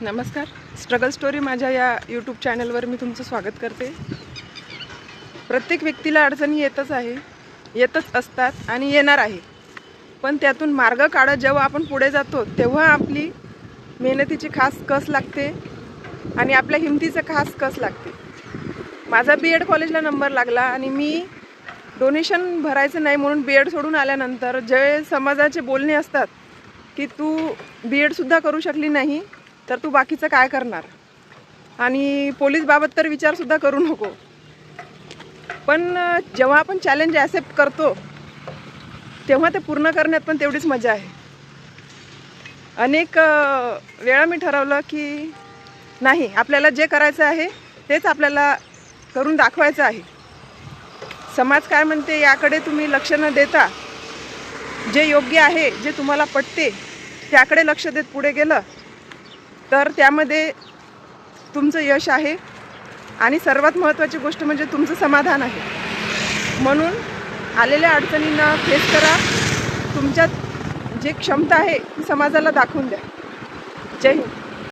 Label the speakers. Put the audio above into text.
Speaker 1: नमस्कार. Struggle story माझ्या या यूट्यूब चॅनलवर मी तुमचं स्वागत करते. प्रत्येक व्यक्तीला अडचणी येतच असतात आणि येणार आहे. पण त्यातून मार्ग काढत जेव्हा आपण पुढे जातो तेव्हा आपली मेहनतीची खास कस लागते आणि आपल्या हिमतीचं खास कस लागते. माझा BEd कॉलेजला नंबर लागला आणि मी डोनेशन भरायचं नाही म्हणून BEd सोडून आल्यानंतर जे समाजाचे बोलणे असतात की तू BEdसुद्धा करू शकली नाही तर तू बाकीचं काय करणार, आणि पोलीसबाबत तर विचारसुद्धा करू नको. पण जेव्हा आपण चॅलेंज ॲक्सेप्ट करतो तेव्हा ते पूर्ण करण्यात पण तेवढीच मजा आहे. अनेक वेळा मी ठरवलं की नाही, आपल्याला जे करायचं आहे तेच आपल्याला करून दाखवायचं आहे. समाज काय म्हणते याकडे तुम्ही लक्ष न देता जे योग्य आहे, जे तुम्हाला पटते त्याकडे लक्ष देत पुढे गेलं तर त्यामध्ये तुमचं यश आहे आणि सर्वात महत्त्वाची गोष्ट म्हणजे तुमचं समाधान आहे. म्हणून आलेल्या अडचणींना फेस करा. तुमच्यात जे क्षमता आहे ती समाजाला दाखवून द्या. जय हिंद.